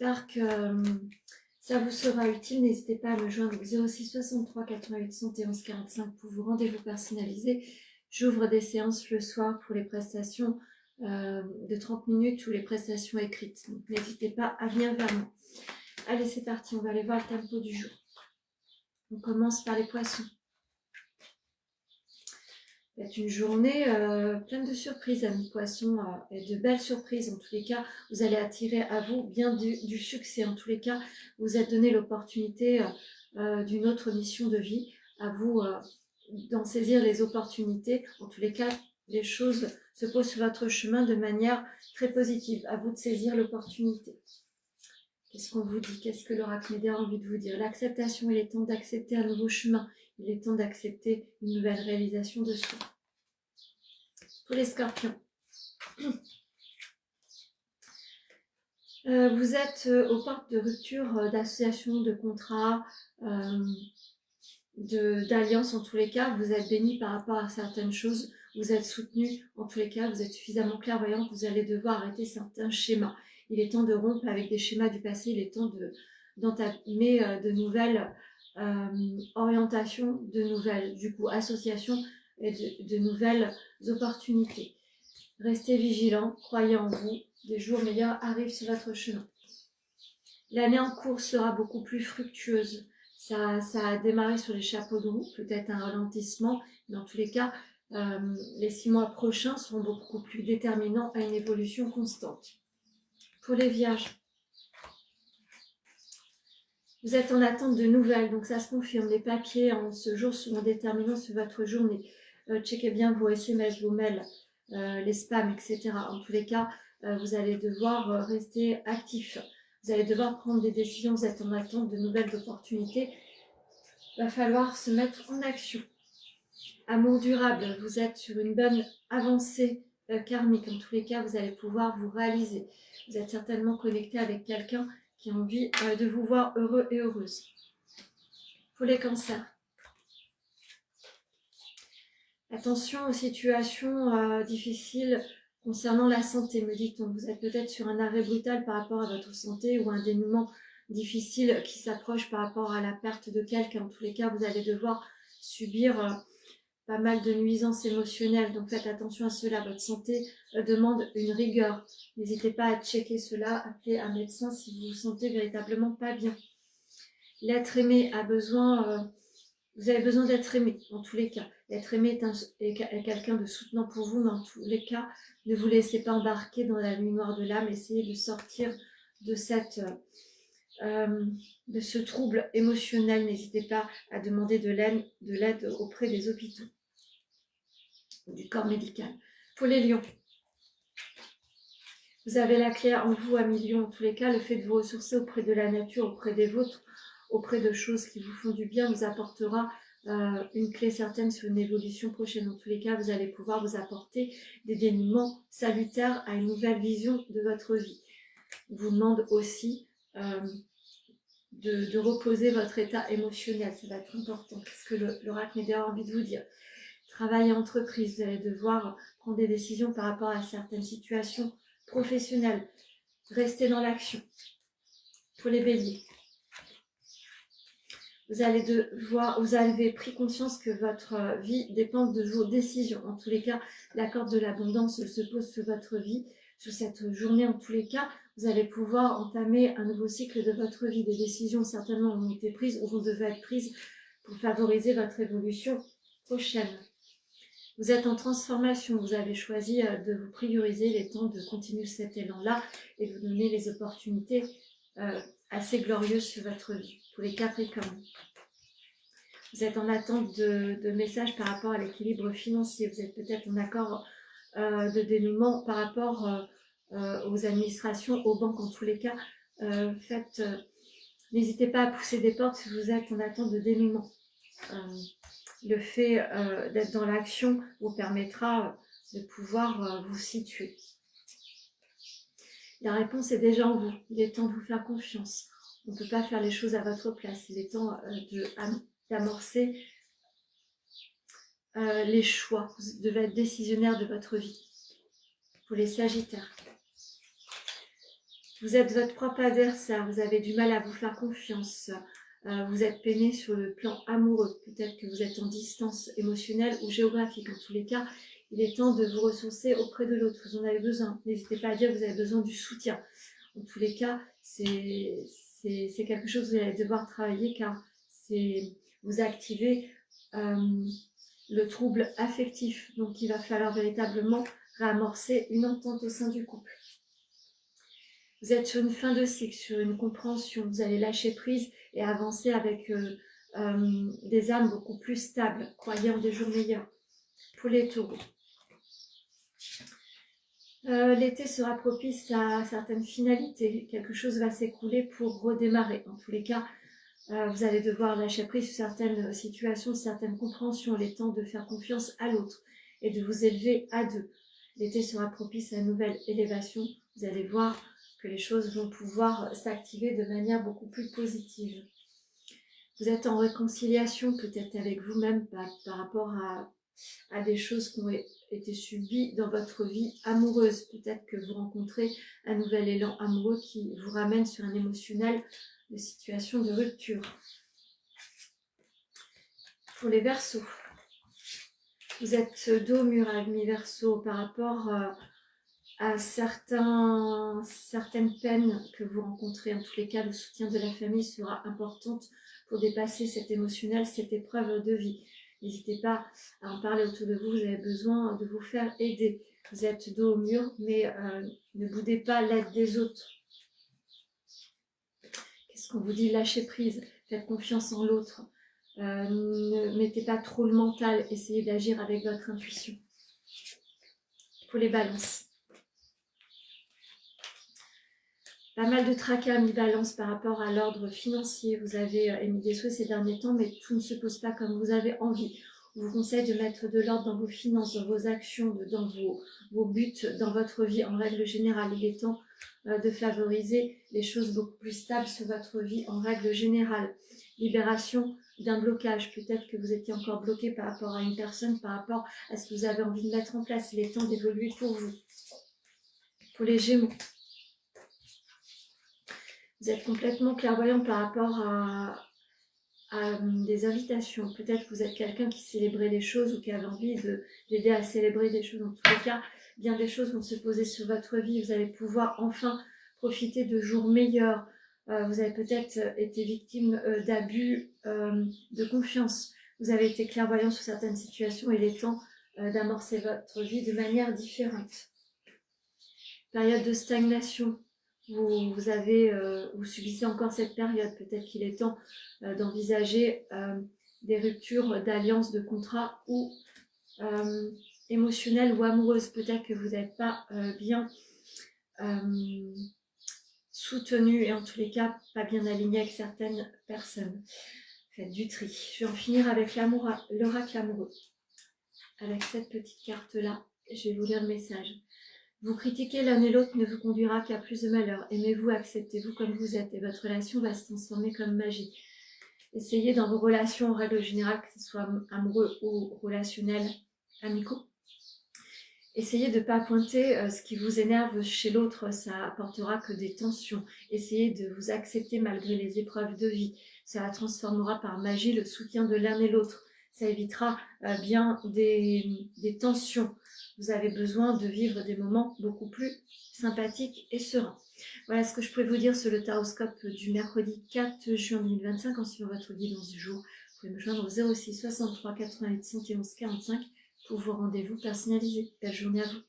J'espère que ça vous sera utile. N'hésitez pas à me joindre au 06 63 88 71 45 pour vos rendez-vous personnalisés. J'ouvre des séances le soir pour les prestations de 30 minutes ou les prestations écrites. Donc n'hésitez pas à venir vers moi. Allez, c'est parti, on va aller voir le tempo du jour. On commence par les poissons. C'est une journée pleine de surprises, amis poissons, et de belles surprises. En tous les cas, vous allez attirer à vous bien du succès. En tous les cas, vous êtes donné l'opportunité d'une autre mission de vie. À vous d'en saisir les opportunités. En tous les cas, les choses se posent sur votre chemin de manière très positive. À vous de saisir l'opportunité. Qu'est-ce qu'on vous dit? Qu'est-ce que l'oracle Médéa a envie de vous dire? L'acceptation, il est temps d'accepter un nouveau chemin. Il est temps d'accepter une nouvelle réalisation de soi. Pour les scorpions. Vous êtes aux portes de rupture d'associations, de contrats, d'alliances en tous les cas. Vous êtes béni par rapport à certaines choses. Vous êtes soutenu en tous les cas. Vous êtes suffisamment clairvoyant que vous allez devoir arrêter certains schémas. Il est temps de rompre avec des schémas du passé. Il est temps d'entamer de nouvelles orientations, de nouvelles associations et de nouvelles opportunités. Restez vigilants, croyez en vous, des jours meilleurs arrivent sur votre chemin. L'année en cours sera beaucoup plus fructueuse. Ça a démarré sur les chapeaux de roue, peut-être un ralentissement, mais dans tous les cas, les 6 mois prochains seront beaucoup plus déterminants à une évolution constante. Pour les vierges, vous êtes en attente de nouvelles, donc ça se confirme. Les papiers en ce jour seront déterminants sur votre journée. Checkez bien vos SMS, vos mails, les spams, etc. En tous les cas, vous allez devoir rester actif. Vous allez devoir prendre des décisions. Vous êtes en attente de nouvelles opportunités. Il va falloir se mettre en action. Amour durable, vous êtes sur une bonne avancée karmique. En tous les cas, vous allez pouvoir vous réaliser. Vous êtes certainement connecté avec quelqu'un qui a envie de vous voir heureux et heureuse. Pour les cancers. Attention aux situations difficiles concernant la santé, me dit-on. Vous êtes peut-être sur un arrêt brutal par rapport à votre santé ou un dénouement difficile qui s'approche par rapport à la perte de quelqu'un. En tous les cas, vous allez devoir subir pas mal de nuisances émotionnelles. Donc faites attention à cela. Votre santé demande une rigueur. N'hésitez pas à checker cela. Appelez un médecin si vous vous sentez véritablement pas bien. L'être aimé a besoin... vous avez besoin d'être aimé, en tous les cas. L'être aimé est quelqu'un de soutenant pour vous, mais en tous les cas, ne vous laissez pas embarquer dans la nuit noire de l'âme. Essayez de sortir de ce trouble émotionnel. N'hésitez pas à demander de l'aide auprès des hôpitaux, du corps médical. Pour les lions, vous avez la clé en vous, amis lions. En tous les cas, le fait de vous ressourcer auprès de la nature, auprès des vôtres, auprès de choses qui vous font du bien, vous apportera une clé certaine sur une évolution prochaine. En tous les cas, vous allez pouvoir vous apporter des dénouements salutaires à une nouvelle vision de votre vie. Je vous demande aussi de reposer votre état émotionnel. Ça va être important. Qu'est-ce que l'oracle Médéa a envie de vous dire? Travail et entreprise, vous allez devoir prendre des décisions par rapport à certaines situations professionnelles. Restez dans l'action. Pour les béliers, vous avez pris conscience que votre vie dépend de vos décisions. En tous les cas, la corde de l'abondance se pose sur votre vie. Sur cette journée, en tous les cas, vous allez pouvoir entamer un nouveau cycle de votre vie. Des décisions certainement ont été prises ou vont devoir être prises pour favoriser votre évolution prochaine. Vous êtes en transformation, vous avez choisi de vous prioriser les temps de continuer cet élan-là et de vous donner les opportunités assez glorieuses sur votre vie. Pour les Capricornes, vous êtes en attente de messages par rapport à l'équilibre financier. Vous êtes peut-être en accord de dénouement par rapport aux administrations, aux banques en tous les cas. N'hésitez pas à pousser des portes si vous êtes en attente de dénouement. Le fait d'être dans l'action vous permettra de pouvoir vous situer. La réponse est déjà en vous. Il est temps de vous faire confiance. On ne peut pas faire les choses à votre place. Il est temps d'amorcer les choix. Vous devez être décisionnaire de votre vie. Pour les Sagittaires, Vous êtes votre propre adversaire, vous avez du mal à vous faire confiance. Vous êtes peiné sur le plan amoureux. Peut-être que vous êtes en distance émotionnelle ou géographique. En tous les cas, il est temps de vous ressourcer auprès de l'autre. Vous en avez besoin. N'hésitez pas à dire que vous avez besoin du soutien. En tous les cas, c'est quelque chose que vous allez devoir travailler car vous activez le trouble affectif. Donc, il va falloir véritablement réamorcer une entente au sein du couple. Vous êtes sur une fin de cycle, sur une compréhension. Vous allez lâcher prise et avancer avec des âmes beaucoup plus stables. Croyez en des jours meilleurs. Pour les taureaux. L'été sera propice à certaines finalités. Quelque chose va s'écouler pour redémarrer. En tous les cas, vous allez devoir lâcher prise sur certaines situations, certaines compréhensions. Il est temps de faire confiance à l'autre et de vous élever à deux. L'été sera propice à une nouvelle élévation. Vous allez voir que les choses vont pouvoir s'activer de manière beaucoup plus positive. Vous êtes en réconciliation peut-être avec vous-même par rapport à des choses qui ont été subies dans votre vie amoureuse. Peut-être que vous rencontrez un nouvel élan amoureux qui vous ramène sur un émotionnel de situation de rupture. Pour les Verseaux, vous êtes dos au mur avec mes Verseaux par rapport à certaines peines que vous rencontrez. En tous les cas, le soutien de la famille sera important pour dépasser cet émotionnel, cette épreuve de vie. N'hésitez pas à en parler autour de vous, vous avez besoin de vous faire aider. Vous êtes dos au mur, mais ne boudez pas l'aide des autres. Qu'est-ce qu'on vous dit? Lâchez prise, faites confiance en l'autre. Ne mettez pas trop le mental, essayez d'agir avec votre intuition. Pour les balances. Pas mal de tracas mis balance par rapport à l'ordre financier. Vous avez émis des souhaits ces derniers temps, mais tout ne se pose pas comme vous avez envie. On vous conseille de mettre de l'ordre dans vos finances, dans vos actions, dans vos buts, dans votre vie en règle générale. Il est temps de favoriser les choses beaucoup plus stables sur votre vie en règle générale. Libération d'un blocage. Peut-être que vous étiez encore bloqué par rapport à une personne, par rapport à ce que vous avez envie de mettre en place. Il est temps d'évoluer pour vous. Pour les Gémeaux. Vous êtes complètement clairvoyant par rapport à des invitations. Peut-être que vous êtes quelqu'un qui célébrait les choses ou qui avait envie d'aider à célébrer des choses. En tous les cas, bien des choses vont se poser sur votre vie. Vous allez pouvoir enfin profiter de jours meilleurs. Vous avez peut-être été victime d'abus de confiance. Vous avez été clairvoyant sur certaines situations. Il est temps d'amorcer votre vie de manière différente. Période de stagnation. Vous subissez encore cette période. Peut-être qu'il est temps d'envisager des ruptures d'alliances, de contrats ou émotionnelles ou amoureuses. Peut-être que vous n'êtes pas bien soutenu et en tous les cas pas bien aligné avec certaines personnes. Faites du tri. Je vais en finir avec l'oracle amoureux. Avec cette petite carte-là, je vais vous lire le message. Vous critiquer l'un et l'autre ne vous conduira qu'à plus de malheur. Aimez-vous, acceptez-vous comme vous êtes et votre relation va se transformer comme magie. Essayez dans vos relations en règle générale, que ce soit amoureux ou relationnel, amicaux. Essayez de ne pas pointer ce qui vous énerve chez l'autre, ça apportera que des tensions. Essayez de vous accepter malgré les épreuves de vie. Ça transformera par magie le soutien de l'un et l'autre. Ça évitera bien des tensions. Vous avez besoin de vivre des moments beaucoup plus sympathiques et sereins. Voilà ce que je pouvais vous dire sur le taroscope du mercredi 4 juin 2025 en suivant votre guidance du jour. Vous pouvez me joindre au 06 63 88 71 45 pour vos rendez-vous personnalisés. Belle journée à vous.